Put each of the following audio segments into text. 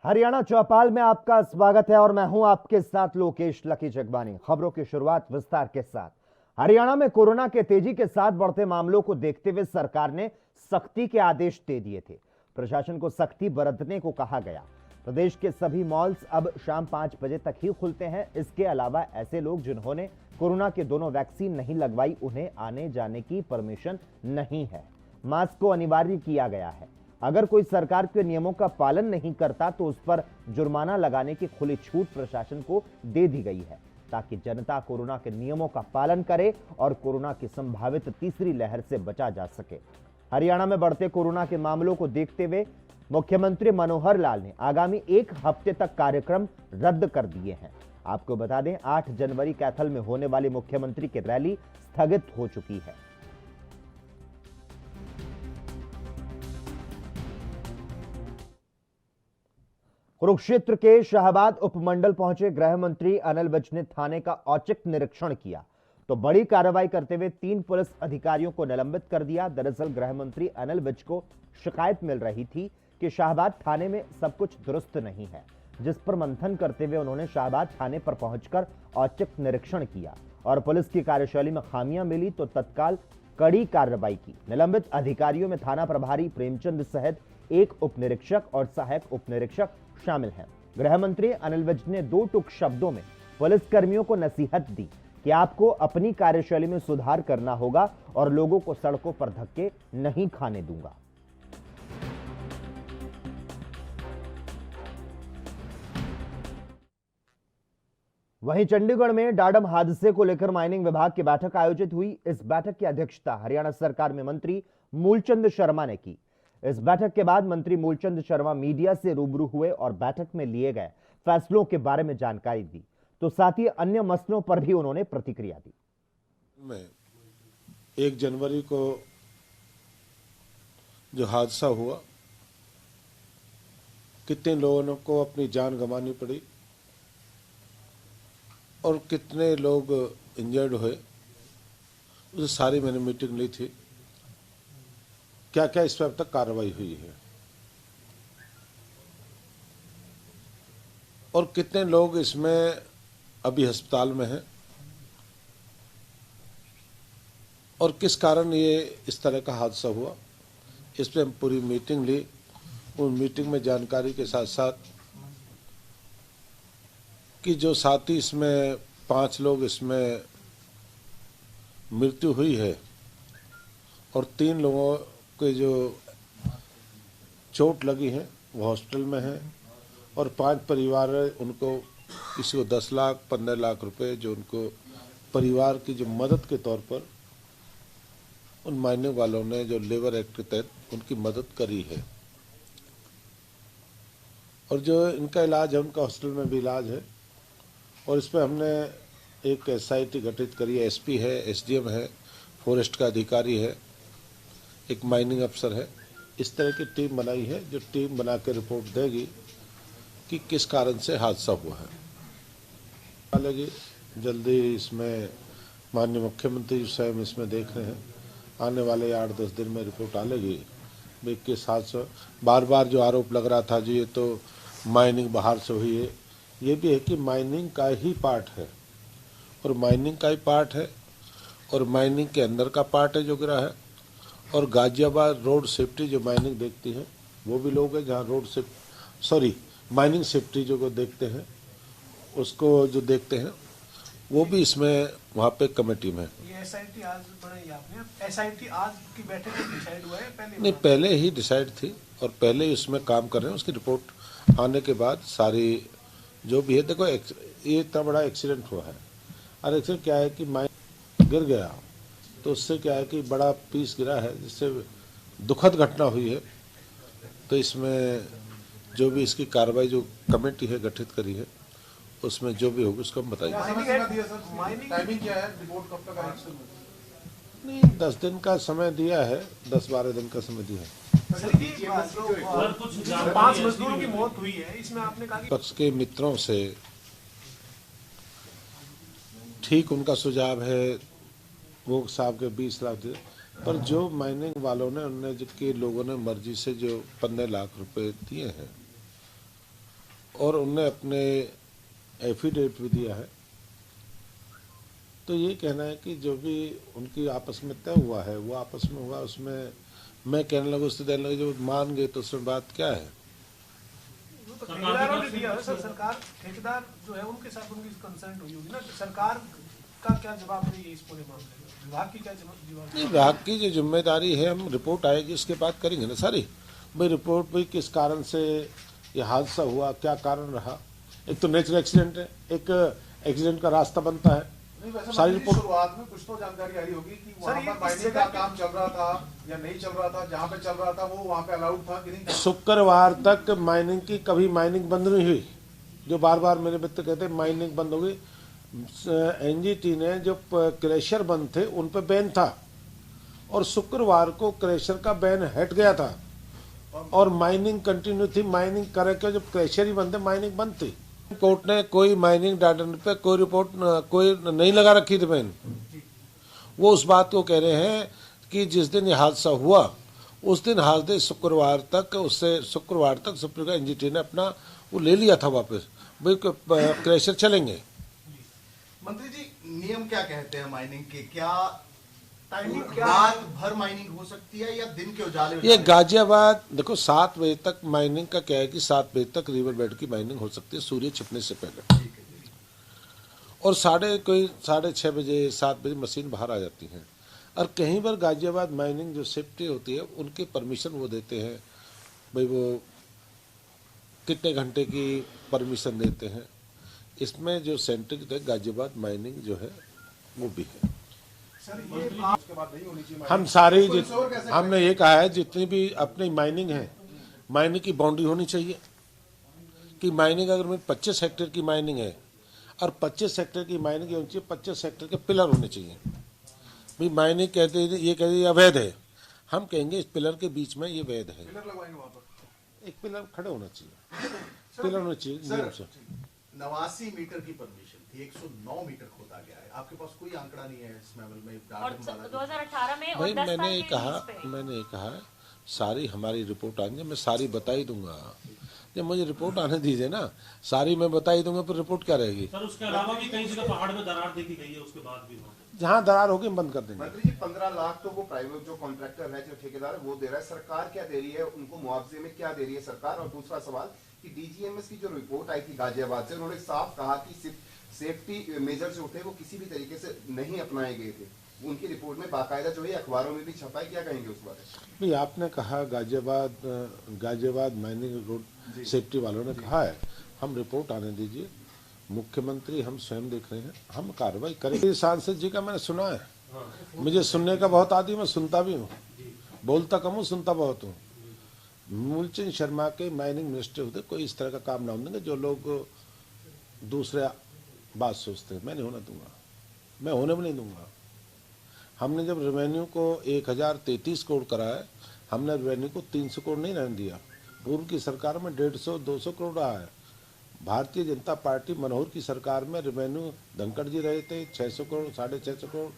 हरियाणा चौपाल में आपका स्वागत है और मैं हूं आपके साथ लोकेश लकी जगबानी। खबरों की शुरुआत विस्तार के साथ। हरियाणा में कोरोना के तेजी के साथ बढ़ते मामलों को देखते हुए सरकार ने सख्ती के आदेश दे दिए थे। प्रशासन को सख्ती बरतने को कहा गया। प्रदेश के सभी मॉल्स अब शाम 5 बजे तक ही खुलते हैं। इसके अलावा ऐसे लोग जिन्होंने कोरोना के दोनों वैक्सीन नहीं लगवाई उन्हें आने जाने की परमिशन नहीं है। मास्क को अनिवार्य किया गया है। अगर कोई सरकार के नियमों का पालन नहीं करता तो उस पर जुर्माना लगाने की खुली छूट प्रशासन को दे दी गई है, ताकि जनता कोरोना के नियमों का पालन करे और कोरोना की संभावित तीसरी लहर से बचा जा सके। हरियाणा में बढ़ते कोरोना के मामलों को देखते हुए मुख्यमंत्री मनोहर लाल ने आगामी 1 हफ्ते तक कार्यक्रम रद्द कर दिए हैं। आपको बता दें, 8 जनवरी कैथल में होने वाली मुख्यमंत्री की रैली स्थगित हो चुकी है। कुरुक्षेत्र के शाहबाद उपमंडल पहुंचे गृह मंत्री अनिल विज ने थाने का औचक निरीक्षण किया तो बड़ी कार्रवाई करते हुए 3 पुलिस अधिकारियों को निलंबित कर दिया। दरअसल गृह मंत्री अनिल विज को शिकायत मिल रही थी कि शाहबाद थाने में सब कुछ दुरुस्त नहीं है, जिस पर मंथन करते हुए उन्होंने शाहबाद थाने पर पहुंचकर औचक निरीक्षण किया और पुलिस की कार्यशैली में खामियां मिली तो तत्काल कड़ी कार्रवाई की। निलंबित अधिकारियों में थाना प्रभारी प्रेमचंद सहित 1 उप निरीक्षक और सहायक उप निरीक्षक शामिल हैं। गृह मंत्री अनिल विज ने 2 टूक शब्दों में पुलिस कर्मियों को नसीहत दी कि आपको अपनी कार्यशैली में सुधार करना होगा और लोगों को सड़कों पर धक्के नहीं खाने दूंगा। वहीं चंडीगढ़ में डाडम हादसे को लेकर माइनिंग विभाग की बैठक आयोजित हुई। इस बैठक की अध्यक्षता हरियाणा सरकार में मंत्री मूलचंद शर्मा ने की। इस बैठक के बाद मंत्री मूलचंद शर्मा मीडिया से रूबरू हुए और बैठक में लिए गए फैसलों के बारे में जानकारी दी, तो साथ ही अन्य मसलों पर भी उन्होंने प्रतिक्रिया दी। 1 जनवरी को जो हादसा हुआ, कितने लोगों को अपनी जान गंवानी पड़ी और कितने लोग इंजर्ड हुए, उस सारी मैंने मीटिंग ली थी। क्या क्या इस पर अब तक कार्रवाई हुई है और कितने लोग इसमें अभी अस्पताल में हैं और किस कारण ये इस तरह का हादसा हुआ, इस पर हम पूरी मीटिंग ली। उन मीटिंग में जानकारी के साथ साथ कि जो साथी इसमें 5 लोग इसमें मृत्यु हुई है और 3 लोगों के जो चोट लगी है वो हॉस्पिटल में है और 5 परिवार उनको किसी को 10 लाख 15 लाख रुपए जो उनको परिवार की जो मदद के तौर पर उन माइनिंग वालों ने जो लेबर एक्ट के तहत उनकी मदद करी है और जो इनका इलाज है उनका हॉस्पिटल में भी इलाज है। और इस पर हमने एक SIT गठित करी है। SP है, SDM है, फॉरेस्ट का अधिकारी है, एक माइनिंग अफसर है। इस तरह की टीम बनाई है जो टीम बना के रिपोर्ट देगी कि किस कारण से हादसा हुआ है। हालांकि जल्दी इसमें माननीय मुख्यमंत्री स्वयं इसमें देख रहे हैं। आने वाले 8-10 दिन में रिपोर्ट आ लेगी भाई किस हादसा। बार बार जो आरोप लग रहा था जी ये तो माइनिंग बाहर से हुई है, ये भी है कि माइनिंग का ही पार्ट है और माइनिंग का ही पार्ट है और माइनिंग के अंदर का पार्ट है जो गिरा है। और गाजियाबाद रोड सेफ्टी जो माइनिंग देखती है वो भी लोग हैं जहाँ माइनिंग सेफ्टी जो को देखते हैं उसको जो देखते हैं वो भी इसमें वहाँ पे कमेटी में। ये SIT आज बनाई आपने, SIT आज की बैठक में डिसाइड हुआ है पहले? नहीं, पहले ही डिसाइड थी और पहले ही उसमें काम कर रहे हैं। उसकी रिपोर्ट आने के बाद सारी जो भी है, देखो ये इतना बड़ा एक्सीडेंट हुआ है और एक्सीडेंट क्या है कि माइन गिर गया तो उससे क्या है कि बड़ा पीस गिरा है जिससे दुखद घटना हुई है। तो इसमें जो भी इसकी कार्रवाई जो कमेटी है गठित करी है उसमें जो भी होगी उसको हम बताएंगे। टाइमिंग क्या है, रिपोर्ट कब तक आएगी? नहीं, 10 दिन का समय दिया है, 10-12 दिन का समय दिया है। 5 मजदूरों की मौत हुई है, इसमें आपने कहा पक्ष के मित्रों से ठीक उनका सुझाव है वो साहब के 20 लाख दिए, पर जो माइनिंग वालों ने उनने के लोगों ने मर्जी से जो 15 लाख रुपए दिए हैं और उनने अपने एफिडेविट भी दिया है। तो ये कहना है कि जो भी उनकी आपस में तय हुआ है वो आपस में हुआ, उसमें मैं कहने लगा उससे देने लगा जो मान गए तो उसमें बात क्या है। वो तो ठेकेदारों ने दिया है सर, सरकार ठेकेदार जो है उनके साथ उनकी कंसल्ट हुई होगी ना, सरकार का क्या जवाब है इस पूरे मामले में, विभाग की क्या जवाब? नहीं, विभाग की जो जिम्मेदारी है, हम रिपोर्ट आएगी उसके बाद करेंगे ना सारी भाई रिपोर्ट भाई किस कारण से ये हादसा हुआ, क्या कारण रहा। एक तो नेचुरल एक्सीडेंट है, एक एक्सीडेंट का रास्ता बनता है। नहीं, वैसे सारी मंत्री जी, रिपोर्ट शुरुआत में कुछ तो जानकारी आई होगी कि सर, वहाँ ये पर इस माइनिंग जगह का काम चल रहा था या नहीं चल रहा था, जहाँ पे चल रहा था वो वहाँ पे अलाउड था कि नहीं था? शुक्रवार तक माइनिंग की कभी माइनिंग बंद नहीं हुई। जो बार बार मेरे मित्र कहते हैं माइनिंग बंद हो गई, एनजीटी ने जो क्रेशर बंद थे उन पे बैन था और शुक्रवार को क्रेशर का बैन हट गया था और माइनिंग कंटिन्यू थी। माइनिंग करे के जब क्रेशर ही बंद थे माइनिंग बंद थी। कोर्ट ने कोई माइनिंग डाटा पे कोई रिपोर्ट कोई नहीं लगा रखी थी बैन। वो उस बात को कह रहे हैं कि जिस दिन ये हादसा हुआ उस दिन हादसे शुक्रवार तक सुप्रीम कोर्ट एनजीटी ने अपना वो ले लिया था वापस, भाई क्रेशर चलेंगे। मंत्री जी, नियम क्या कहते हैं माइनिंग के? क्या टाइमिंग क्या रात भर माइनिंग हो सकती है या दिन के उजाले ये गाजियाबाद देखो 7 बजे तक माइनिंग का क्या है कि 7 बजे तक रिवर बेड की माइनिंग हो सकती है सूर्य छिपने से पहले, और 6:30 बजे 7 बजे मशीन बाहर आ जाती हैं। और कहीं पर गाजियाबाद माइनिंग जो सेफ्टी होती है उनके परमिशन वो देते हैं, भाई वो कितने घंटे की परमिशन देते हैं। इसमें जो सेंटर की तरह गाजियाबाद माइनिंग जो है वो भी है। सर ये उसके बाद नहीं होनी चाहिए हम सारे तो इंश्योर कैसे हमने ये कहा है जितनी भी अपनी माइनिंग है, माइनिंग की बाउंड्री होनी चाहिए कि माइनिंग अगर मेरी 25 हेक्टेयर की माइनिंग है और 25 हेक्टेयर की माइनिंग होनी चाहिए, 25 हेक्टेयर के पिलर होने चाहिए। भाई माइनिंग कहते ये अवैध है, हम कहेंगे इस पिलर के बीच में ये वैध है। पिलर लगवाएंगे वहाँ पर? एक पिलर खड़े होना चाहिए, पिलर होना चाहिए नियम से। 89 मीटर की परमिशन थी, 109 मीटर खोदा गया है। आपके पास कोई आंकड़ा नहीं है इस मामले में? और गार्डन वाला 2018 में और भाई 10 साल मैंने के कहा लीज पे। सारी हमारी रिपोर्ट आएंगे, मैं सारी बता ही दूंगा। जब मुझे रिपोर्ट आने दीजिए ना, सारी मैं बता ही दूंगा, फिर रिपोर्ट क्या रहेगी। सर उसके अलावा भी कई जगह पहाड़ में दरार देखी गई है, उसके बाद भी वहाँ पे। जहाँ दरार होगी हम बंद कर देंगे। मंत्री जी, 15 लाख तो वो प्राइवेट जो कॉन्ट्रैक्टर है, जो ठेकेदार है, वो दे रहा है। सरकार क्या दे रही है उनको मुआवजे में, क्या दे रही है सरकार? और दूसरा सवाल कि डीजीएमएस की जो रिपोर्ट आई थी गाजियाबाद से, उन्होंने साफ कहा कि सिर्फ सेफ्टी मेजर जो थे वो किसी भी तरीके से नहीं अपनाए गए थे। उनकी रिपोर्ट में बाकायदा जो है अखबारों में भी छपा है, क्या कहेंगे उस बारे में? भाई आपने कहा गाजियाबाद माइनिंग रोड सेफ्टी वालों ने कहा है, हम रिपोर्ट आने दीजिए, मुख्यमंत्री हम स्वयं देख रहे हैं, हम कार्रवाई करेंगे। सांसद जी का मैंने सुना है, मुझे सुनने का बहुत आदि, मैं सुनता भी हूँ, बोलता कम हूँ सुनता बहुत हूँ। मूलचंद शर्मा के माइनिंग मिनिस्टर होते कोई इस तरह का काम ना होने देंगे जो लोग दूसरे बात सोचते हैं। मैं नहीं होना दूंगा, मैं होने में नहीं दूंगा। हमने जब रेवेन्यू को 1033 करोड़ कराया, हमने रेवेन्यू को 300 करोड़ नहीं रहने दिया। पूर्व की सरकार में 150-200 करोड़ रहा है। भारतीय जनता पार्टी मनोहर की सरकार में रेवेन्यू धनखड़ जी रहे थे 600 करोड़, 650 करोड़,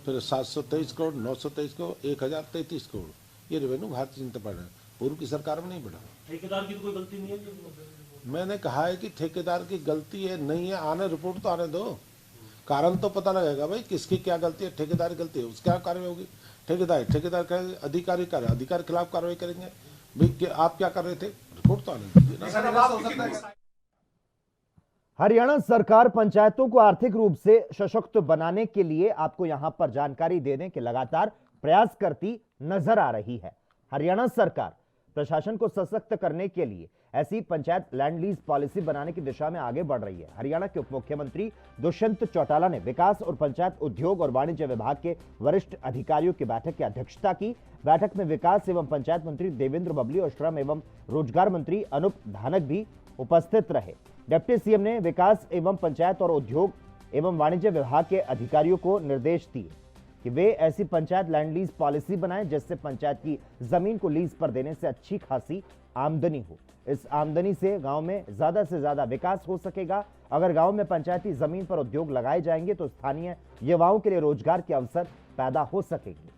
फिर 723 करोड़, 923 करोड़, 1033 करोड़, ये रेवेन्यू भारतीय जनता पार्टी पूर्व की सरकार में नहीं बढ़ा। ठेकेदार की तो कोई गलती नहीं है। मैंने कहा है कि ठेकेदार की गलती है नहीं है, आने रिपोर्ट तो आने दो, कारण तो पता लगेगा भाई किसकी क्या गलती है। ठेकेदार की गलती है, उसकी क्या कार्रवाई होगी। ठेकेदार का अधिकारी के खिलाफ कार्रवाई करेंगे। भाई आप क्या कर रहे थे, रिपोर्ट तो आने दीजिए ना। सर अब आप कितनी हरियाणा सरकार पंचायतों को आर्थिक रूप से सशक्त बनाने के लिए आपको यहां पर जानकारी देने के लगातार प्रयास करती नजर आ रही है। हरियाणा सरकार प्रशासन को सशक्त करने के लिए ऐसी पंचायत लैंड लीज पॉलिसी बनाने की दिशा में आगे बढ़ रही है। हरियाणा के उप मुख्यमंत्री दुष्यंत चौटाला ने विकास और पंचायत उद्योग और वाणिज्य विभाग के वरिष्ठ अधिकारियों की बैठक की अध्यक्षता की। बैठक में विकास एवं पंचायत मंत्री देवेंद्र बबली और श्रम एवं रोजगार मंत्री अनूप धानक भी उपस्थित रहे। डिप्टी सीएम ने विकास एवं पंचायत और उद्योग एवं वाणिज्य विभाग के अधिकारियों को निर्देश दिए कि वे ऐसी पंचायत लैंड लीज पॉलिसी बनाएं जिससे पंचायत की जमीन को लीज पर देने से अच्छी खासी आमदनी हो। इस आमदनी से गांव में ज्यादा से ज्यादा विकास हो सकेगा। अगर गांव में पंचायती जमीन पर उद्योग लगाए जाएंगे तो स्थानीय युवाओं के लिए रोजगार के अवसर पैदा हो सकेंगे।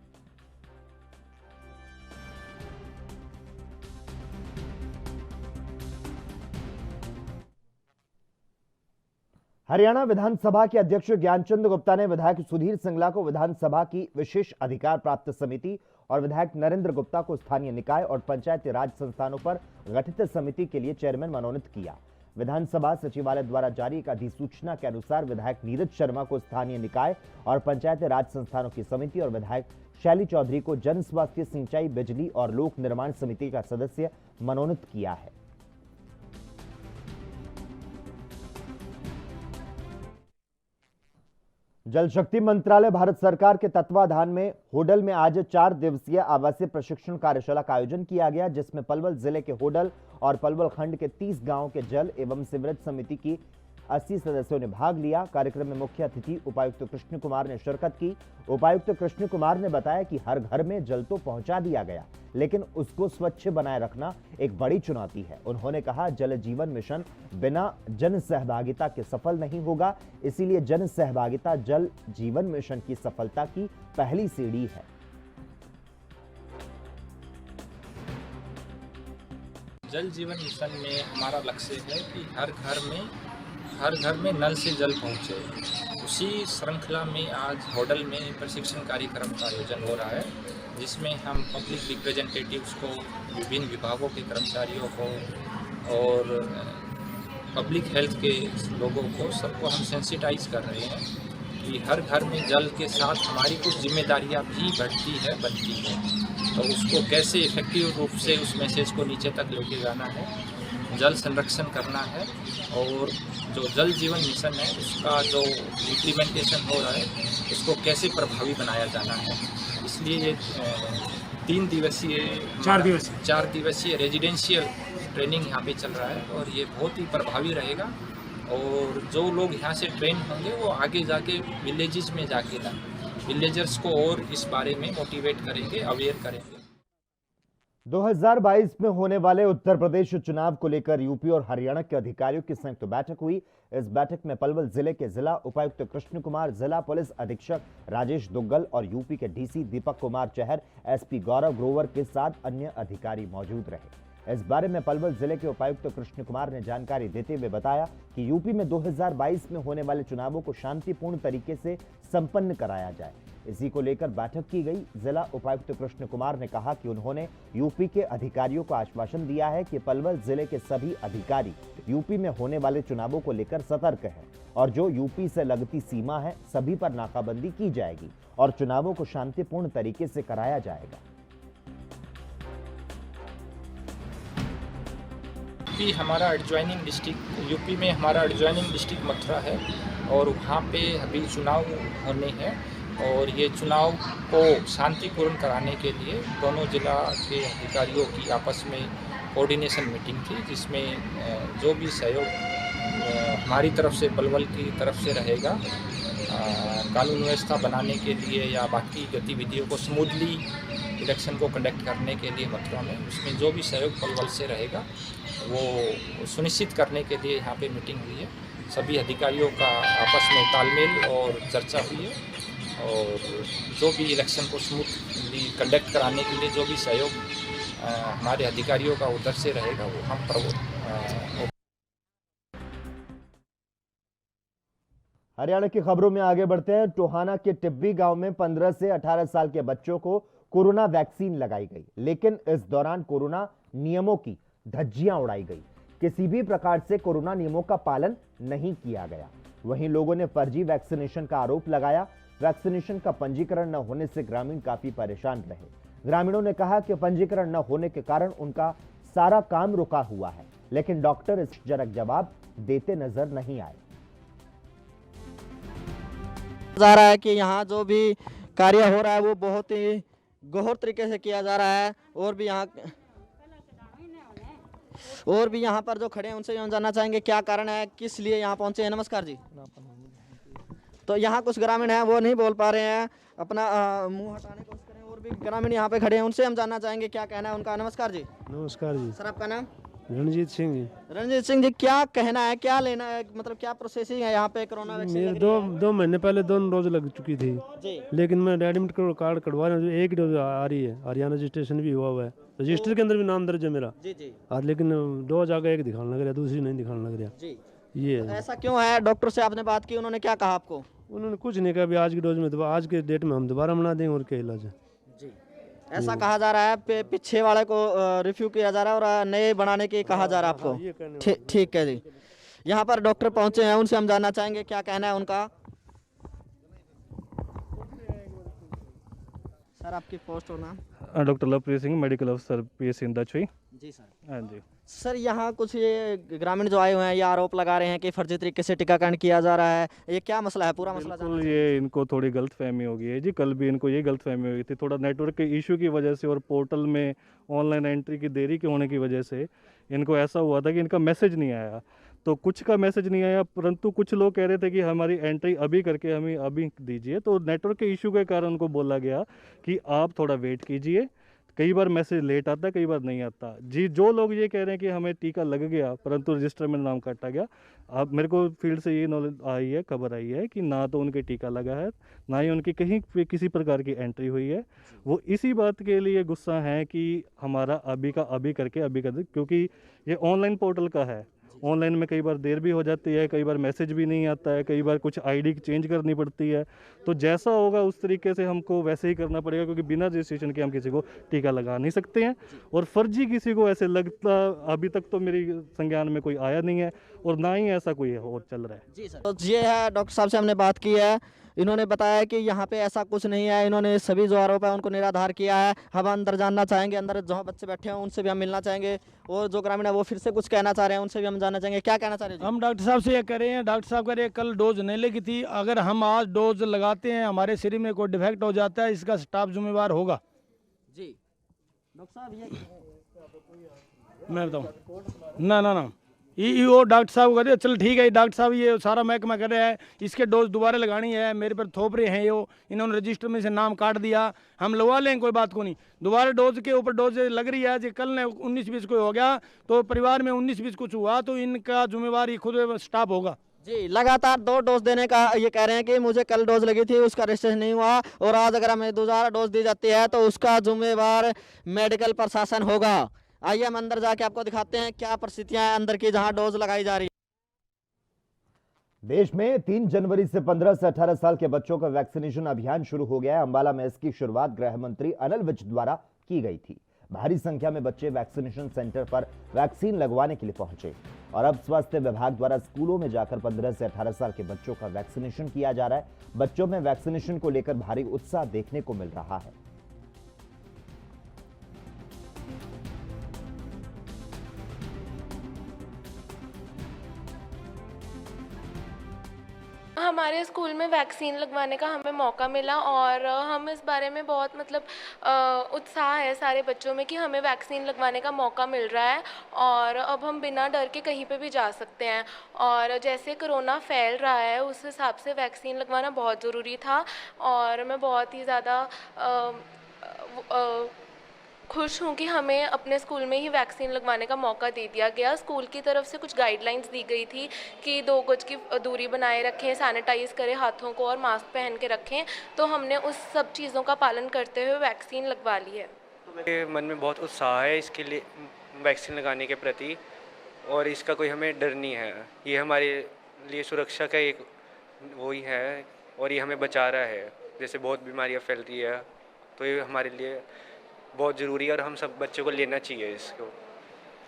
हरियाणा विधानसभा के अध्यक्ष ज्ञानचंद गुप्ता ने विधायक सुधीर सिंगला को विधानसभा की विशेष अधिकार प्राप्त समिति और विधायक नरेंद्र गुप्ता को स्थानीय निकाय और पंचायती राज संस्थानों पर गठित समिति के लिए चेयरमैन मनोनीत किया। विधानसभा सचिवालय द्वारा जारी एक अधिसूचना के अनुसार विधायक नीरज शर्मा को स्थानीय निकाय और पंचायती राज संस्थानों की समिति और विधायक शैली चौधरी को जन स्वास्थ्य, सिंचाई, बिजली और लोक निर्माण समिति का सदस्य मनोनीत किया है। जल शक्ति मंत्रालय भारत सरकार के तत्वाधान में होडल में आज 4 दिवसीय आवासीय प्रशिक्षण कार्यशाला का आयोजन किया गया, जिसमें पलवल जिले के होडल और पलवल खंड के 30 गांवों के जल एवं सीवरेज समिति की 80 सदस्यों ने भाग लिया। कार्यक्रम में मुख्य अतिथि उपायुक्त कृष्ण कुमार ने शिरकत की। उपायुक्त कृष्ण कुमार ने बताया कि हर घर में जल तो पहुंचा दिया गया, लेकिन उसको स्वच्छ बनाए रखना एक बड़ी चुनौती है। उन्होंने कहा, जल जीवन मिशन बिना जन सहभागिता के सफल नहीं होगा, इसीलिए जन सहभागिता जल जीवन मिशन की सफलता की पहली सीढ़ी है। जल जीवन मिशन में हमारा लक्ष्य है कि हर घर में नल से जल पहुँचे। उसी श्रृंखला में आज होडल में प्रशिक्षण कार्यक्रम का आयोजन हो रहा है, जिसमें हम पब्लिक रिप्रेजेंटेटिव्स को, विभिन्न विभागों के कर्मचारियों को और पब्लिक हेल्थ के लोगों को, सबको हम सेंसिटाइज कर रहे हैं कि हर घर में जल के साथ हमारी कुछ जिम्मेदारियां भी बनती है, तो उसको कैसे इफेक्टिव रूप से उस मैसेज को नीचे तक लेके जाना है, जल संरक्षण करना है। और जो जल जीवन मिशन है उसका जो इम्प्लीमेंटेशन हो रहा है उसको कैसे प्रभावी बनाया जाना है। इसलिए ये 4 दिवसीय रेजिडेंशियल ट्रेनिंग यहाँ पे चल रहा है और ये बहुत ही प्रभावी रहेगा। और जो लोग यहाँ से ट्रेन होंगे वो आगे जाके विलेजेस में जाके विलेजर्स को और इस बारे में मोटिवेट करेंगे, अवेयर करेंगे। 2022 में होने वाले उत्तर प्रदेश चुनाव को लेकर यूपी और हरियाणा के अधिकारियों की संयुक्त बैठक हुई। इस बैठक में पलवल जिले के जिला उपायुक्त कृष्ण कुमार, जिला पुलिस अधीक्षक राजेश दुग्गल और यूपी के डीसी दीपक कुमार चहर, एसपी गौरव ग्रोवर के साथ अन्य अधिकारी मौजूद रहे। इस बारे में पलवल जिले के उपायुक्त कृष्ण कुमार ने जानकारी देते हुए बताया कि यूपी में 2022 में होने वाले चुनावों को शांतिपूर्ण तरीके से संपन्न कराया जाए, इसी को लेकर बैठक की गई। जिला उपायुक्त कृष्ण कुमार ने कहा कि उन्होंने यूपी के अधिकारियों को आश्वासन दिया है कि पलवल जिले के सभी अधिकारी यूपी में होने वाले चुनावों को लेकर सतर्क हैं और जो यूपी से लगती सीमा है सभी पर नाकाबंदी की जाएगी और चुनावों को शांतिपूर्ण तरीके से कराया जाएगा। हमारा एडजॉइनिंग डिस्ट्रिक्ट यूपी में हमारा एडजॉइनिंग डिस्ट्रिक्ट मथुरा है और वहाँ पे अभी चुनाव होने हैं और ये चुनाव को शांतिपूर्ण कराने के लिए दोनों जिला के अधिकारियों की आपस में कोऑर्डिनेशन मीटिंग थी, जिसमें जो भी सहयोग हमारी तरफ से, पलवल की तरफ से रहेगा कानून व्यवस्था बनाने के लिए या बाकी गतिविधियों को स्मूथली इलेक्शन को कंडक्ट करने के लिए मथुरा में, उसमें जो भी सहयोग पलवल से रहेगा वो सुनिश्चित करने के लिए यहाँ पे मीटिंग हुई है। सभी अधिकारियों का आपस में तालमेल और चर्चा हुई है और जो भी इलेक्शन को स्मूथली कंडक्ट कराने के लिए जो भी सहयोग हमारे अधिकारियों का उधर से रहेगा वो हम हरियाणा की खबरों में आगे बढ़ते हैं। टोहाना के टिब्बी गांव में 15 से 18 साल के बच्चों को कोरोना वैक्सीन लगाई गई, लेकिन इस दौरान कोरोना नियमों की धज्जियां उड़ाई गई। किसी भी प्रकार से कोरोना नियमों का पालन नहीं किया गया। वहीं लोगों ने फर्जी वैक्सीनेशन का आरोप लगाया। वैक्सीनेशन का पंजीकरण न होने से ग्रामीण काफी परेशान रहे। ग्रामीणों ने कहा कि पंजीकरण न होने के कारण उनका सारा काम रुका हुआ है, लेकिन डॉक्टर इस जनक जवाब देते नजर नहीं आए। जा रहा है कि यहाँ जो भी कार्य हो रहा है वो बहुत ही गहन तरीके से किया जा रहा है और भी यहाँ पर जो खड़े हैं उनसे जानना चाहेंगे क्या कारण है, किस लिए यहाँ पहुँचे हैं। नमस्कार जी। तो यहाँ कुछ ग्रामीण हैं वो नहीं बोल पा रहे हैं, अपना मुंह हटाने की कोशिश करें। और भी ग्रामीण यहाँ पे खड़े हैं, उनसे हम जानना चाहेंगे क्या कहना है उनका। नमस्कार जी। नमस्कार जी। सर आपका नाम? रणजीत सिंह जी। रणजीत सिंह जी, क्या कहना है, क्या लेना है, मतलब क्या प्रोसेसिंग है यहाँ पे कोरोना वैक्सीन? मेरे दो महीने पहले 2 डोज लग चुकी थी जी, लेकिन मैं एडमिट कार्ड कटवा रहा हूँ, 1 डोज आ रही है। हरियाणा रजिस्ट्रेशन भी हुआ हुआ है, रजिस्टर के अंदर भी नाम दर्ज है मेरा। जी जी। लेकिन 2 जगह 1 दिखाने लग रहा है, दूसरी नहीं दिखाने लग रहा। जी, ये है। ऐसा क्यों है? डॉक्टर से आपने बात की, उन्होंने क्या कहा आपको? उन्होंने कुछ नहीं कहा, अभी आज की डोज में आज के डेट में हम दोबारा बना देंगे, और क्या इलाज है। जी, ऐसा कहा जा रहा है, पीछे वाले को रिव्यू किया जा रहा है और नए बनाने की कहा जा रहा है ये आपको। कहने ठीक है जी। यहाँ पर डॉक्टर पहुंचे हैं, उनसे हम जानना चाहेंगे क्या कहना है उनका। सर, आपकी पोस्ट हो नाम? डॉक्टर लवप्रीत सिंह, मेडिकल अफसर पीएससी इंदाचुई। जी सर। हाँ जी सर, यहाँ कुछ ये ग्रामीण जो आए हुए हैं ये आरोप लगा रहे हैं कि फर्जी तरीके से टीकाकरण किया जा रहा है, ये क्या मसला है? पूरा मसला जानना बिल्कुल, ये इनको थोड़ी गलतफहमी हो गई है जी। कल भी इनको ये गलतफहमी हुई थी, थोड़ा नेटवर्क के इशू की वजह से और पोर्टल में ऑनलाइन एंट्री की देरी के होने की वजह से इनको ऐसा हुआ था कि इनका मैसेज नहीं आया। तो कुछ का मैसेज नहीं आया, परंतु कुछ लोग कह रहे थे कि हमारी एंट्री अभी करके हमें अभी दीजिए। तो नेटवर्क के इशू के कारण उनको बोला गया कि आप थोड़ा वेट कीजिए। कई बार मैसेज लेट आता है, कई बार नहीं आता जी। जो लोग ये कह रहे हैं कि हमें टीका लग गया परंतु रजिस्टर में नाम काटा गया, अब मेरे को फील्ड से ये नॉलेज आई है, खबर आई है कि ना तो उनके टीका लगा है, ना ही उनकी कहीं पे किसी प्रकार की एंट्री हुई है। वो इसी बात के लिए गुस्सा है कि हमारा अभी का अभी करके अभी कर दे, क्योंकि ये ऑनलाइन पोर्टल का है। ऑनलाइन में कई बार देर भी हो जाती है, कई बार मैसेज भी नहीं आता है, कई बार कुछ आईडी चेंज करनी पड़ती है। तो जैसा होगा उस तरीके से हमको वैसे ही करना पड़ेगा, क्योंकि बिना रजिस्ट्रेशन के हम किसी को टीका लगा नहीं सकते हैं। और फर्जी किसी को ऐसे लगता अभी तक तो मेरी संज्ञान में कोई आया नहीं है और ना ही ऐसा कोई और चल रहा है। जी सर। तो ये है, डॉक्टर साहब से हमने बात की है, इन्होंने बताया कि यहाँ पे ऐसा कुछ नहीं है। इन्होंने सभी जो आरोप है उनको निराधार किया है। हम अंदर जानना चाहेंगे, अंदर जहाँ बच्चे बैठे हैं उनसे भी हम मिलना चाहेंगे, और जो ग्रामीण है वो फिर से कुछ कहना चाह रहे हैं, उनसे भी हम जानना चाहेंगे क्या कहना चाह रहे हैं। हम डॉक्टर साहब से ये कह रहे हैं, डॉक्टर साहब कह रहे हैं कल डोज नहीं लगी थी, अगर हम आज डोज लगाते हैं हमारे शरीर में कोई डिफेक्ट हो जाता है, इसका स्टाफ जिम्मेवार होगा। जी डॉक्टर साहब, ये मैं बताऊँ ना वो डॉक्टर साहब कह रहे हैं चल ठीक है डॉक्टर साहब, ये सारा महकमा कर रहा है, इसके डोज दोबारा लगानी है, मेरे पर थोप रहे हैं, ये इन्होंने रजिस्टर में से नाम काट दिया, हम लगवा लें, कोई बात को नहीं। दोबारा डोज के ऊपर डोज लग रही है, जो कल ने 19-20 को हो गया तो परिवार में 19-20 कुछ हुआ तो इनका जिम्मेवार ही खुद स्टाफ होगा। जी, लगातार 2 डोज देने का ये कह रहे हैं कि मुझे कल डोज लगी थी, उसका रजिस्ट्रेशन नहीं हुआ, और आज अगर हमें दोबारा डोज दी जाती है तो उसका जिम्मेवार मेडिकल प्रशासन होगा। आइए हम अंदर जाके आपको दिखाते हैं क्या परिस्थितियां हैं अंदर की जहां डोज लगाई जा रही है। देश में 3 जनवरी से 15 से 18 साल के बच्चों का वैक्सीनेशन अभियान शुरू हो गया है। अंबाला में इसकी शुरुआत गृह मंत्री अनिल विज द्वारा की गई थी। भारी संख्या में बच्चे वैक्सीनेशन सेंटर पर वैक्सीन लगवाने के लिए पहुंचे और अब स्वास्थ्य विभाग द्वारा स्कूलों में जाकर 15 से 18 साल के बच्चों का वैक्सीनेशन किया जा रहा है। बच्चों में वैक्सीनेशन को लेकर भारी उत्साह देखने को मिल रहा है। हमारे स्कूल में वैक्सीन लगवाने का हमें मौका मिला और हम इस बारे में बहुत उत्साह है सारे बच्चों में कि हमें वैक्सीन लगवाने का मौका मिल रहा है और अब हम बिना डर के कहीं पे भी जा सकते हैं। और जैसे कोरोना फैल रहा है उस हिसाब से वैक्सीन लगवाना बहुत ज़रूरी था और मैं बहुत ही ज़्यादा खुश हूँ कि हमें अपने स्कूल में ही वैक्सीन लगवाने का मौका दे दिया गया। स्कूल की तरफ से कुछ गाइडलाइंस दी गई थी कि 2 गज की दूरी बनाए रखें, सैनिटाइज करें हाथों को और मास्क पहन के रखें, तो हमने उस सब चीज़ों का पालन करते हुए वैक्सीन लगवा ली है। मेरे मन में बहुत उत्साह है इसके लिए, वैक्सीन लगाने के प्रति, और इसका कोई हमें डर नहीं है। ये हमारे लिए सुरक्षा का एक वही है और ये हमें बचा रहा है। जैसे बहुत बीमारियाँ फैल रही है तो ये हमारे लिए बहुत ज़रूरी है और हम सब बच्चों को लेना चाहिए इसको,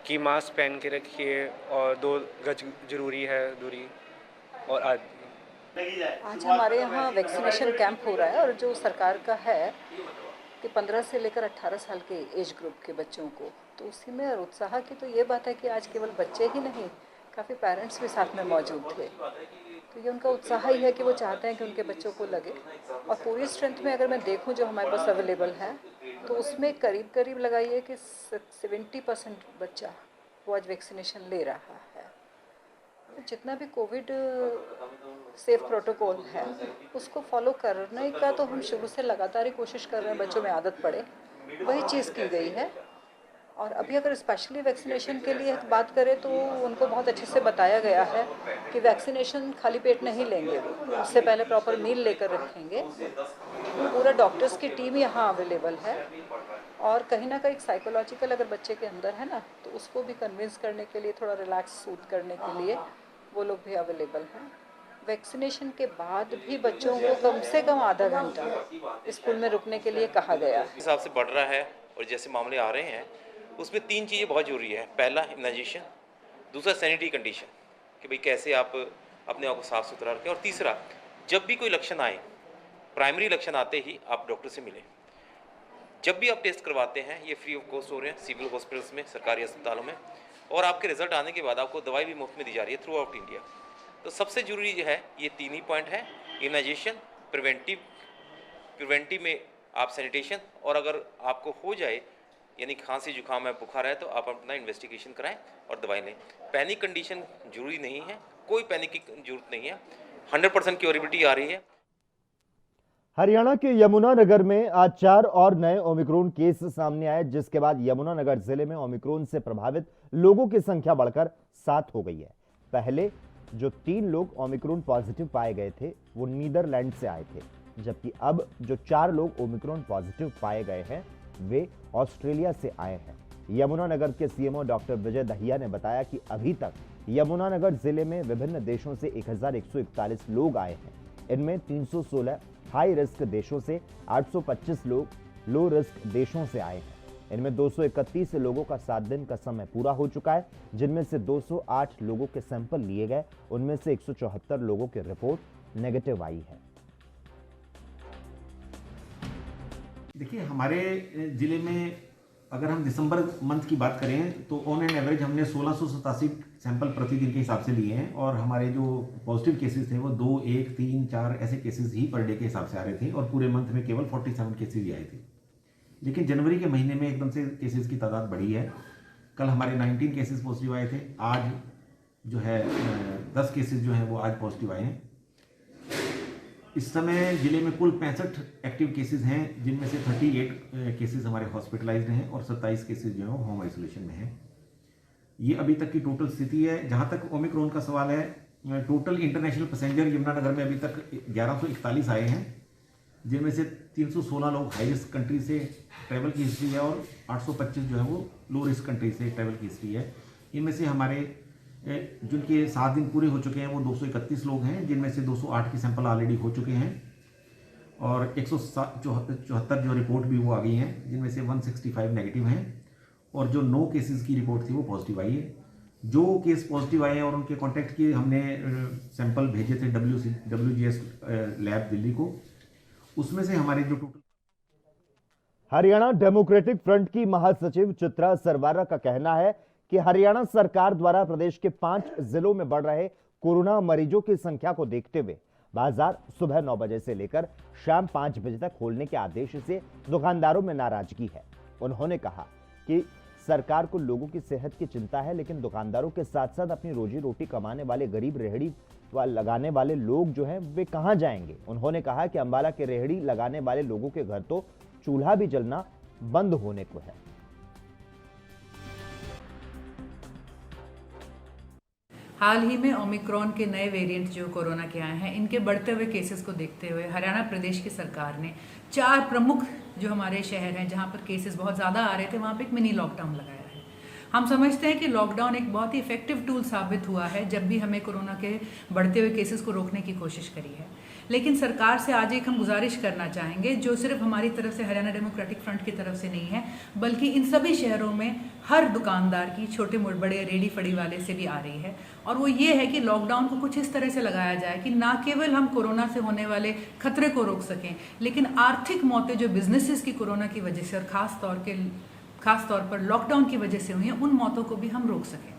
कि मास्क पहन के रखिए और 2 गज ज़रूरी है दूरी और आज हमारे यहाँ वैक्सीनेशन कैंप हो रहा है और जो सरकार का है कि 15 से लेकर 18 साल के एज ग्रुप के बच्चों को, तो उसी में उत्साह की तो ये बात है कि आज केवल बच्चे ही नहीं, काफ़ी पेरेंट्स भी साथ में मौजूद थे। तो ये उनका उत्साह ही है कि वो चाहते हैं कि उनके बच्चों को लगे। और पूरी स्ट्रेंथ में अगर मैं देखूं जो हमारे पास अवेलेबल है तो उसमें करीब लगाइए कि 70% बच्चा वो आज वैक्सीनेशन ले रहा है। तो जितना भी कोविड सेफ प्रोटोकॉल है उसको फॉलो करने का तो हम शुरू से लगातार ही कोशिश कर रहे हैं, बच्चों में आदत पड़े, वही चीज़ की गई है। और अभी अगर स्पेशली वैक्सीनेशन के लिए बात करें तो उनको बहुत अच्छे से बताया गया है कि वैक्सीनेशन खाली पेट नहीं लेंगे, उससे पहले प्रॉपर मील लेकर रखेंगे। पूरा डॉक्टर्स की टीम यहाँ अवेलेबल है और कहीं ना कहीं साइकोलॉजिकल अगर बच्चे के अंदर है ना तो उसको भी कन्विंस करने के लिए, थोड़ा रिलैक्स सूट करने के लिए वो लोग भी अवेलेबल हैं। वैक्सीनेशन के बाद भी बच्चों को कम से कम आधा घंटा स्कूल में रुकने के लिए कहा गया है। हिसाब से बढ़ रहा है और जैसे मामले आ रहे हैं उसमें 3 चीज़ें बहुत ज़रूरी है। पहला इम्यूनाइजेशन, दूसरा सैनिटरी कंडीशन कि भाई कैसे आप अपने आप को साफ़ सुथरा रखें, और तीसरा जब भी कोई लक्षण आए, प्राइमरी लक्षण आते ही आप डॉक्टर से मिलें। जब भी आप टेस्ट करवाते हैं ये फ्री ऑफ कॉस्ट हो रहे हैं सिविल हॉस्पिटल्स में, सरकारी अस्पतालों में, और आपके रिजल्ट आने के बाद आपको दवाई भी मुफ्त में दी जा रही है थ्रू आउट इंडिया। तो सबसे ज़रूरी जो है ये 3 ही पॉइंट है, इम्यूनाइजेशन, प्रिवेंटिव में आप सैनिटेशन, और अगर आपको हो जाए यानी खांसी जुकाम है, बुखार है, तो आप अपना इन्वेस्टिगेशन कराएं और दवाई लें। पैनिक कंडीशन जरूरी नहीं है, कोई पैनिक की जरूरत नहीं है, 100% क्योरेबिलिटी आ रही है। हरियाणा के यमुनानगर में आज 4 और नए ओमिक्रॉन केस सामने आए, जिसके बाद यमुनानगर जिले में ओमिक्रॉन से प्रभावित लोगों की संख्या बढ़कर 7 हो गई है। पहले जो 3 लोग ओमिक्रॉन पॉजिटिव पाए गए थे वो नीदरलैंड से आए थे, जबकि अब जो 4 लोग ओमिक्रॉन पॉजिटिव पाए गए हैं वे ऑस्ट्रेलिया से आए हैं। यमुनानगर के सीएमओ डॉक्टर विजय दहिया ने बताया कि अभी तक यमुनानगर जिले में विभिन्न देशों से 1141 लोग आए हैं। इनमें 316 हाई रिस्क देशों से, 825 लोग लो रिस्क देशों से आए हैं। इनमें 231 लोगों का 7 दिन का समय पूरा हो चुका है, जिनमें से 208 लोगों के सैंपल लिए गए। उनमें से 174 लोगों की रिपोर्ट नेगेटिव आई है। देखिए, हमारे ज़िले में अगर हम दिसंबर मंथ की बात करें तो ऑन एन एवरेज हमने 1687 सैंपल प्रतिदिन के हिसाब से लिए हैं, और हमारे जो पॉजिटिव केसेस थे वो 2, 1, 3, 4 ऐसे केसेस ही पर डे के हिसाब से आ रहे थे, और पूरे मंथ में केवल 47 केसेस ही आए थे। लेकिन जनवरी के महीने में एकदम से केसेस की तादाद बढ़ी है। कल हमारे 19 केसेस पॉजिटिव आए थे, आज जो है 10 केसेस जो हैं वो आज पॉजिटिव आए हैं। इस समय जिले में कुल 65 एक्टिव केसेस हैं, जिनमें से 38 केसेस हमारे हॉस्पिटलाइज्ड हैं और 27 केसेस जो हैं होम आइसोलेशन में हैं। ये अभी तक की टोटल स्थिति है। जहाँ तक ओमिक्रॉन का सवाल है, टोटल इंटरनेशनल पैसेंजर यमुनानगर में अभी तक 1141 आए हैं, जिनमें से 316 लोग हाई रिस्क कंट्री से ट्रैवल की हिस्ट्री है और 825 जो है वो लो रिस्क कंट्री से ट्रैवल की हिस्ट्री है। इनमें से हमारे जिनके 7 दिन पूरे हो चुके हैं वो 231 लोग हैं, जिनमें से 208 के सैंपल ऑलरेडी हो चुके हैं, और 174 जो रिपोर्ट भी वो आ गई हैं, जिनमें से 165 नेगेटिव हैं, और जो 9 केसेस की रिपोर्ट थी वो पॉजिटिव आई है। जो केस पॉजिटिव आए हैं और उनके कॉन्टैक्ट की हमने सैंपल भेजे थे WGS लैब दिल्ली को, उसमें से हमारे जो टोटल। हरियाणा डेमोक्रेटिक फ्रंट की महासचिव चित्रा सरवारा का कहना है कि हरियाणा सरकार द्वारा प्रदेश के 5 जिलों में बढ़ रहे कोरोना मरीजों की संख्या को देखते हुए बाजार सुबह 9 बजे से लेकर शाम 5 बजे तक खोलने के आदेश से दुकानदारों में नाराजगी है। उन्होंने कहा कि सरकार को लोगों की सेहत की चिंता है, लेकिन दुकानदारों के साथ साथ अपनी रोजी रोटी कमाने वाले गरीब रेहड़ी लगाने वाले लोग जो हैं वे कहां जाएंगे। उन्होंने कहा कि अंबाला के रेहड़ी लगाने वाले लोगों के घर तो चूल्हा भी जलना बंद होने को है। हाल ही में ओमिक्रॉन के नए वेरिएंट जो कोरोना के आए हैं, इनके बढ़ते हुए केसेस को देखते हुए हरियाणा प्रदेश की सरकार ने 4 प्रमुख जो हमारे शहर हैं जहां पर केसेस बहुत ज़्यादा आ रहे थे वहां पे एक मिनी लॉकडाउन लगाया है। हम समझते हैं कि लॉकडाउन एक बहुत ही इफेक्टिव टूल साबित हुआ है जब भी हमें कोरोना के बढ़ते हुए केसेस को रोकने की कोशिश करी है। लेकिन सरकार से आज एक हम गुजारिश करना चाहेंगे, जो सिर्फ हमारी तरफ से हरियाणा डेमोक्रेटिक फ्रंट की तरफ से नहीं है, बल्कि इन सभी शहरों में हर दुकानदार की, छोटे बड़े रेडी फड़ी वाले से भी आ रही है, और वो ये है कि लॉकडाउन को कुछ इस तरह से लगाया जाए कि ना केवल हम कोरोना से होने वाले खतरे को रोक सकें, लेकिन आर्थिक मौतें जो बिजनेसेस की कोरोना की वजह से और खास तौर पर लॉकडाउन की वजह से हुई हैं, उन मौतों को भी हम रोक सकें।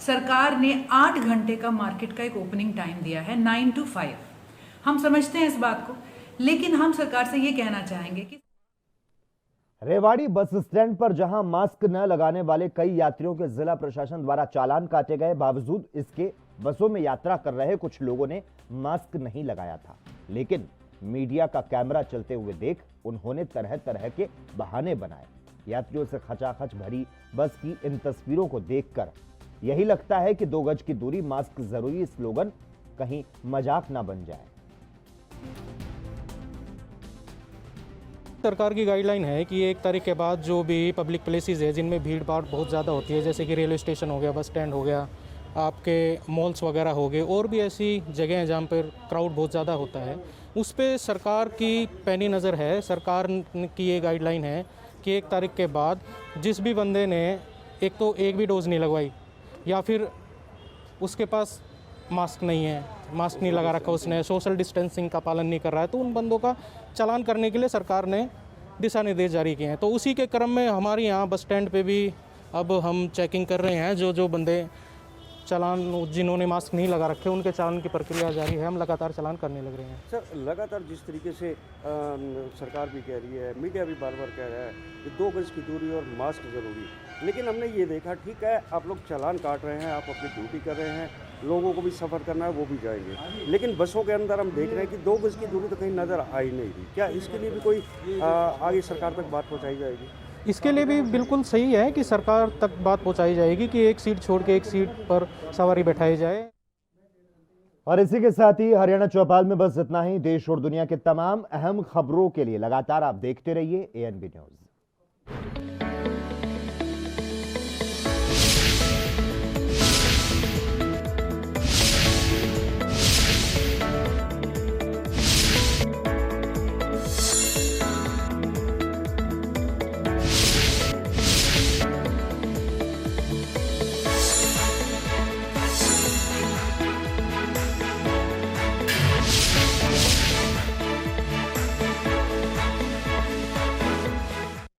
सरकार ने 8 घंटे का मार्केट का एक ओपनिंग टाइम दिया है, 9 to 5। हम समझते हैं इस बात को, लेकिन हम सरकार से ये कहना चाहेंगे कि रेवाड़ी बस स्टैंड पर जहां मास्क न लगाने वाले कई यात्रियों के जिला प्रशासन द्वारा चालान काटे गए, बावजूद इसके बसों में यात्रा कर रहे कुछ लोगों ने मास्क नहीं लगाया था। लेकिन मीडिया का कैमरा चलते हुए देख उन्होंने तरह तरह के बहाने बनाए। यात्रियों से खचाखच भरी बस की इन तस्वीरों को देखकर यही लगता है कि 2 गज की दूरी, मास्क जरूरी स्लोगन कहीं मजाक ना बन जाए। सरकार की गाइडलाइन है कि 1 तारीख के बाद जो भी पब्लिक प्लेसेस है जिनमें भीड़ भाड़ बहुत ज़्यादा होती है, जैसे कि रेलवे स्टेशन हो गया, बस स्टैंड हो गया, आपके मॉल्स वगैरह हो गए और भी ऐसी जगह हैं जहाँ पर क्राउड बहुत ज़्यादा होता है, उस पे सरकार की पैनी नज़र है। सरकार की ये गाइडलाइन है कि 1 तारीख के बाद जिस भी बंदे ने एक भी डोज़ नहीं लगवाई या फिर उसके पास मास्क नहीं है, मास्क नहीं लगा रखा उसने, सोशल डिस्टेंसिंग का पालन नहीं कर रहा है, तो उन बंदों का चालान करने के लिए सरकार ने दिशा निर्देश जारी किए हैं। तो उसी के क्रम में हमारे यहाँ बस स्टैंड पे भी अब हम चेकिंग कर रहे हैं। जो बंदे चालान, जिन्होंने मास्क नहीं लगा रखे, उनके चालान की प्रक्रिया जारी है। हम लगातार चालान करने लग रहे हैं। सर, लगातार जिस तरीके से सरकार भी कह रही है, मीडिया भी बार बार कह रहा है कि 2 गज की दूरी और मास्क ज़रूरी, लेकिन हमने ये देखा, ठीक है आप लोग चालान काट रहे हैं, आप अपनी ड्यूटी कर रहे हैं, लोगों को भी सफ़र करना है, वो भी जाएंगे, लेकिन बसों के अंदर हम देख रहे हैं कि 2 गज की दूरी तो कहीं नज़र आ ही नहीं रही। क्या इसके लिए भी कोई आगे सरकार तक बात पहुँचाई जाएगी? इसके लिए भी बिल्कुल सही है कि सरकार तक बात पहुंचाई जाएगी कि एक सीट छोड़ के एक सीट पर सवारी बैठाई जाए। और इसी के साथ ही हरियाणा चौपाल में बस इतना ही। देश और दुनिया के तमाम अहम खबरों के लिए लगातार आप देखते रहिए ANB न्यूज़।